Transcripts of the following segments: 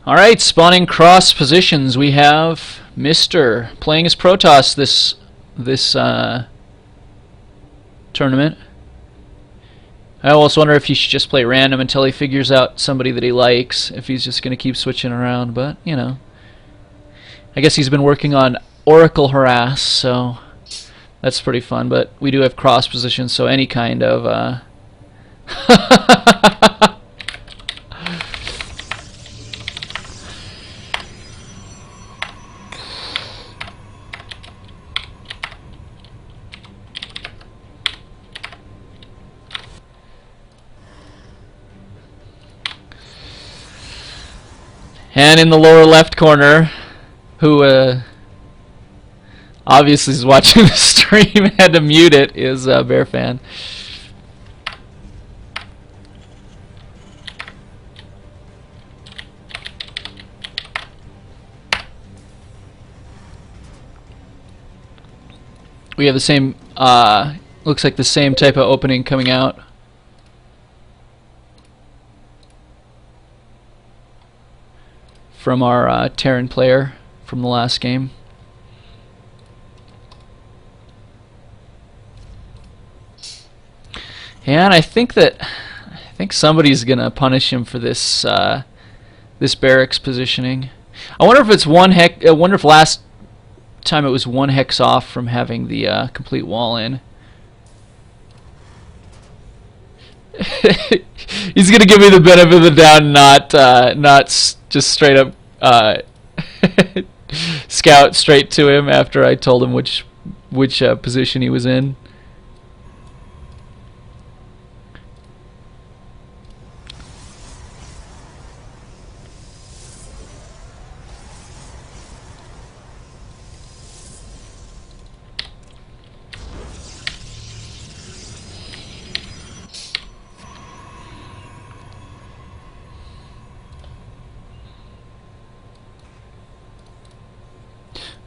Alright, spawning cross positions. We have Mistor playing as Protoss this tournament. I almost wonder if he should just play random until he figures out somebody that he likes, if he's just going to keep switching around, but, you know. I guess he's been working on Oracle Harass, so that's pretty fun, but we do have cross positions, so any kind of And in the lower left corner, who obviously is watching the stream and had to mute it, is Bearfan. We have the same, looks like the same type of opening coming out. From our Terran player from the last game. And I think somebody's gonna punish him for this this barracks positioning. I wonder if it's one hex. I wonder if last time it was one hex off from having the complete wall in. He's gonna give me the benefit of the doubt, not just straight up scout straight to him after I told him which position he was in.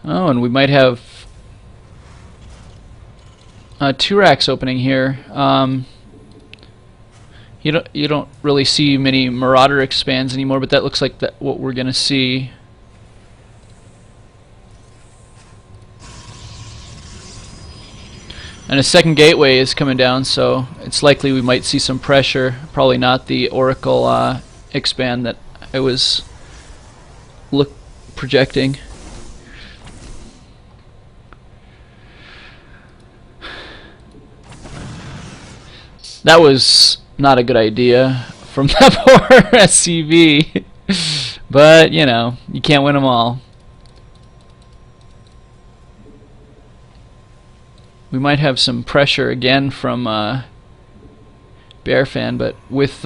Oh, and we might have two racks opening here. You don't really see many Marauder expands anymore, but that looks like what we're gonna see. And a second gateway is coming down, so it's likely we might see some pressure. Probably not the Oracle expand that I was projecting. That was not a good idea from that poor SCV. But, you know, you can't win them all. We might have some pressure again from Bearfan, but with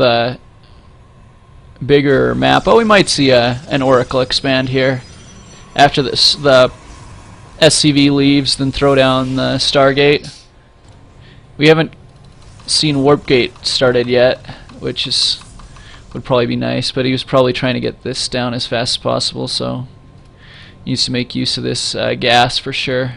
bigger map. Oh, we might see an Oracle expand here. After this, the SCV leaves, then throw down the Stargate. We haven't seen Warp Gate started yet, which would probably be nice, but he was probably trying to get this down as fast as possible, so he needs to make use of this gas for sure.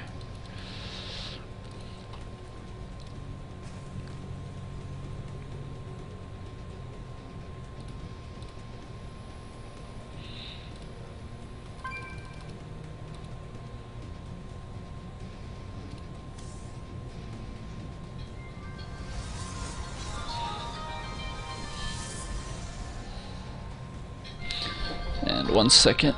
And 1 second.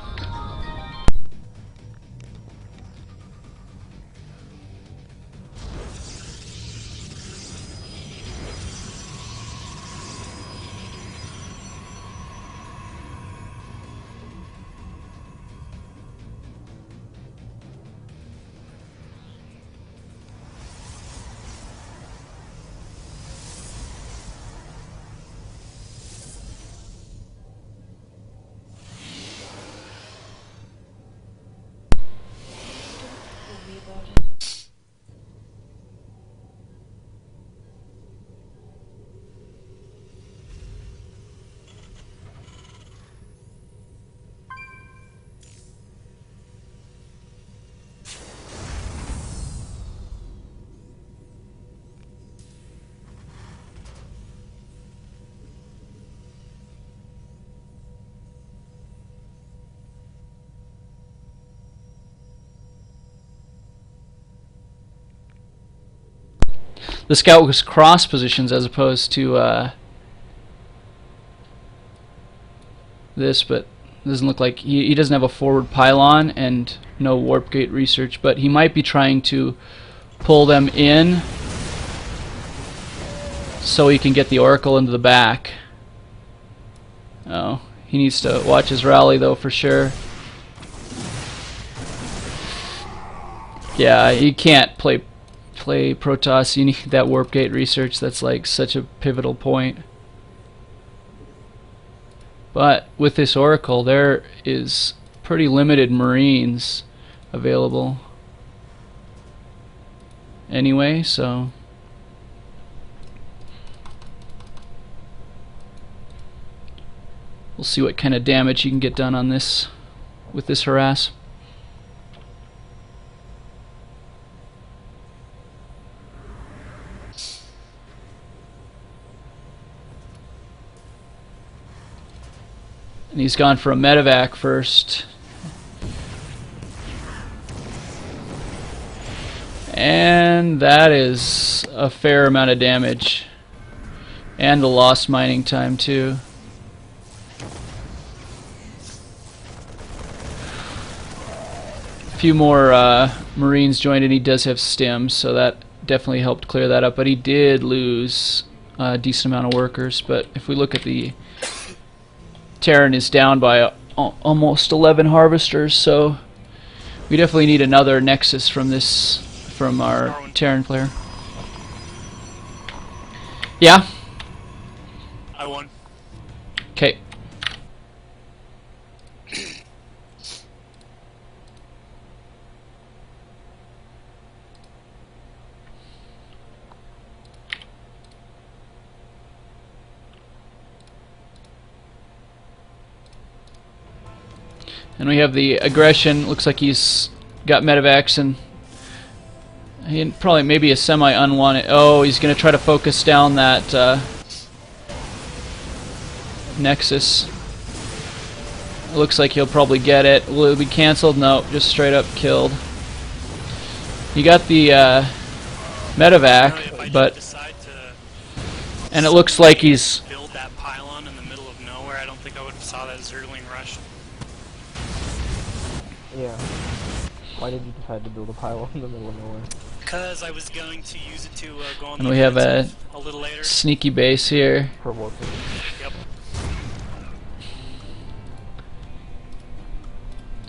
the scout was cross positions as opposed to this, but it doesn't look like he doesn't have a forward pylon and no warp gate research, but he might be trying to pull them in so he can get the Oracle into the back. Oh, he needs to watch his rally though for sure. Yeah, you can't play Protoss. You need that warp gate research. That's like such a pivotal point. But with this Oracle, there is pretty limited Marines available anyway, so we'll see what kind of damage you can get done on this with this harass. And he's gone for a medevac first. And that is a fair amount of damage. And the lost mining time too. A few more Marines joined, and he does have stims, so that definitely helped clear that up. But he did lose a decent amount of workers. But if we look at the Terran is down by almost 11 harvesters, so we definitely need another Nexus from our Terran player. Yeah? I won. Okay. And we have the aggression. Looks like he's got medevacs, and he probably maybe a semi-unwanted. Oh, he's going to try to focus down that Nexus. It looks like he'll probably get it. Will it be cancelled? No, just straight up killed. He got the medevac, but and it looks like he's build that pylon in the middle of nowhere. I don't think I would have saw that Zergling rush. Yeah. Why did you decide to build a pylon in the middle of nowhere? Because I was going to use it to go on and the we have a little later. sneaky base here. For what? Yep.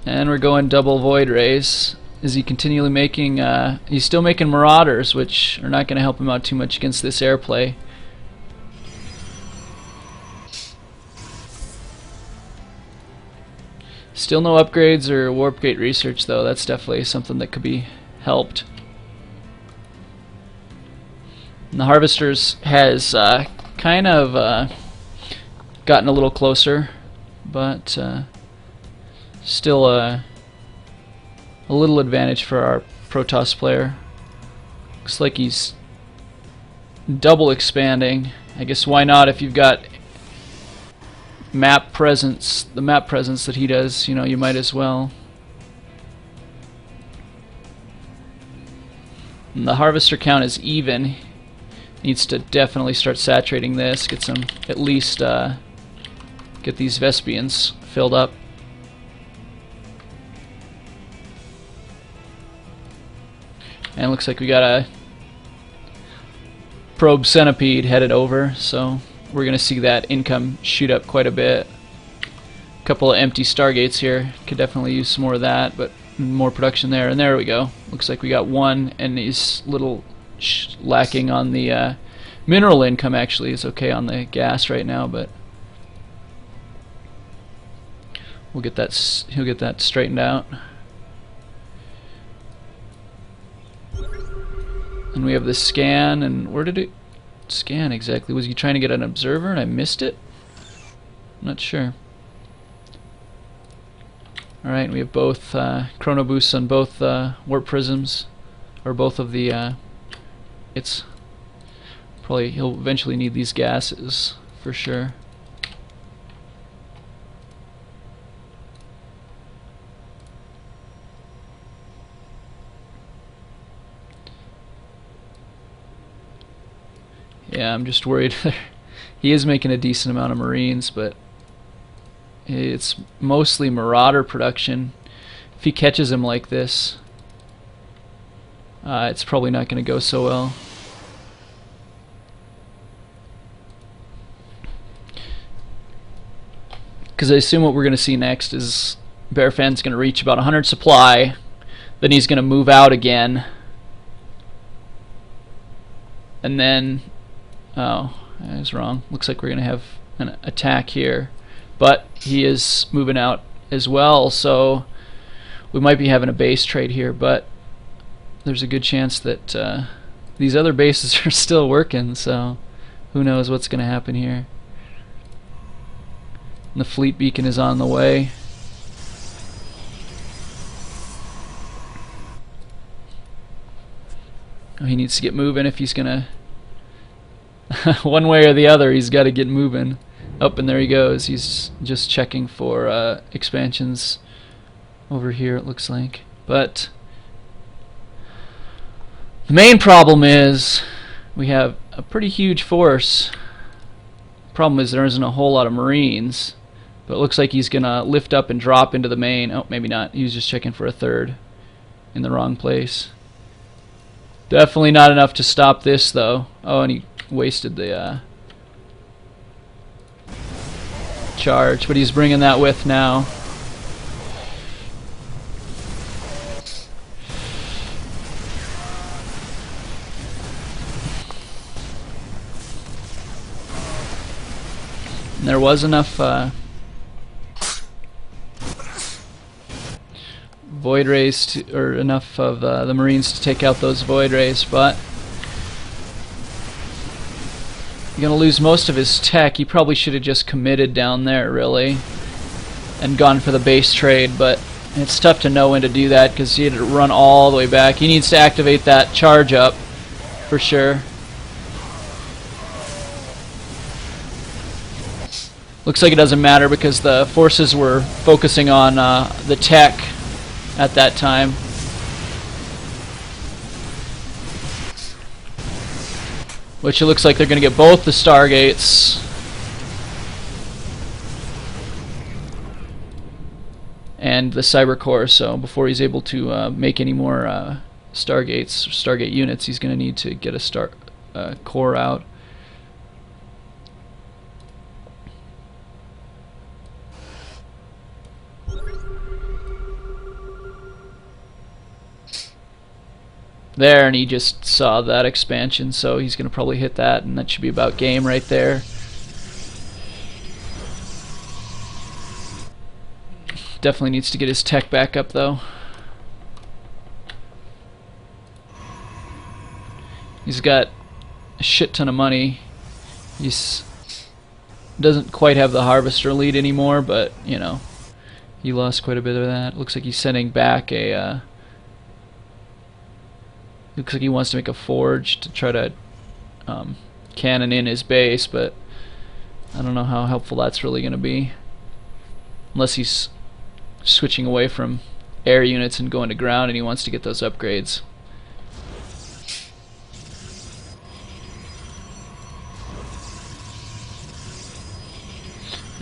And we're going double void rays. Is he continually making he's still making marauders, which are not going to help him out too much against this airplay. Still no upgrades or warp gate research though. That's definitely something that could be helped. And the Harvesters has kind of gotten a little closer, but still a little advantage for our Protoss player. Looks like he's double expanding. I guess why not if you've got map presence, the map presence that he does, you know, you might as well. And the harvester count is even. Needs to definitely start saturating this, get some, at least get these Vespians filled up. And looks like we got a probe centipede headed over, so we're gonna see that income shoot up quite a bit. A couple of empty stargates here, could definitely use some more of that, but more production there. And there we go. Looks like we got one, and he's little lacking on the mineral income. Actually, is okay on the gas right now, but we'll get that. He'll get that straightened out. And we have the scan, and where did it scan exactly? Was he trying to get an observer and I missed it? I'm not sure. Alright, we have both chrono boosts on both warp prisms, or both of the it's probably, he'll eventually need these gases for sure. Yeah, I'm just worried. He is making a decent amount of Marines, but it's mostly Marauder production. If he catches him like this, it's probably not going to go so well. Because I assume what we're going to see next is Bearfan's going to reach about 100 supply, then he's going to move out again, and then, oh, I was wrong. Looks like we're going to have an attack here, but he is moving out as well, so we might be having a base trade here, but there's a good chance that these other bases are still working, so who knows what's going to happen here. And the fleet beacon is on the way. Oh, he needs to get moving if he's gonna one way or the other, he's got to get moving. Up, and there he goes. He's just checking for expansions over here, it looks like. But the main problem is we have a pretty huge force. Problem is there isn't a whole lot of Marines, but it looks like he's gonna lift up and drop into the main. Oh, maybe not. He was just checking for a third in the wrong place. Definitely not enough to stop this, though. Oh, and he wasted the charge, but he's bringing that with now. And there was enough void rays to, or enough of the Marines to take out those void rays, but you're gonna lose most of his tech. He probably should have just committed down there, really, and gone for the base trade, but it's tough to know when to do that because he had to run all the way back. He needs to activate that charge up for sure. Looks like it doesn't matter because the forces were focusing on the tech at that time. Which it looks like they're going to get both the Stargates. And the Cyber Core, so before he's able to make any more Stargates, Stargate units, he's going to need to get a core out. There, and he just saw that expansion, so he's going to probably hit that, and that should be about game right there. Definitely needs to get his tech back up, though. He's got a shit ton of money. He's doesn't quite have the harvester lead anymore, but, you know, he lost quite a bit of that. Looks like he's sending back a... looks like he wants to make a forge to try to cannon in his base, but I don't know how helpful that's really going to be. Unless he's switching away from air units and going to ground and he wants to get those upgrades.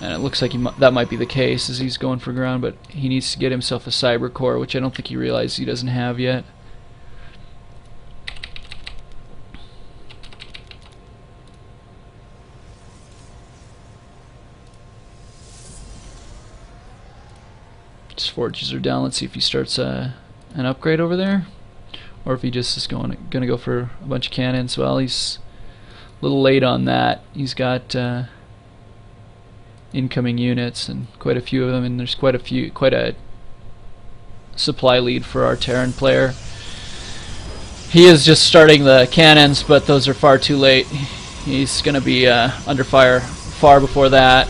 And it looks like that might be the case as he's going for ground, but he needs to get himself a cyber core, which I don't think he realizes he doesn't have yet. His forges are down. Let's see if he starts an upgrade over there, or if he just is gonna go for a bunch of cannons. Well, he's a little late on that. He's got incoming units and quite a few of them, and there's quite a supply lead for our Terran player. He is just starting the cannons, but those are far too late. He's gonna be under fire far before that.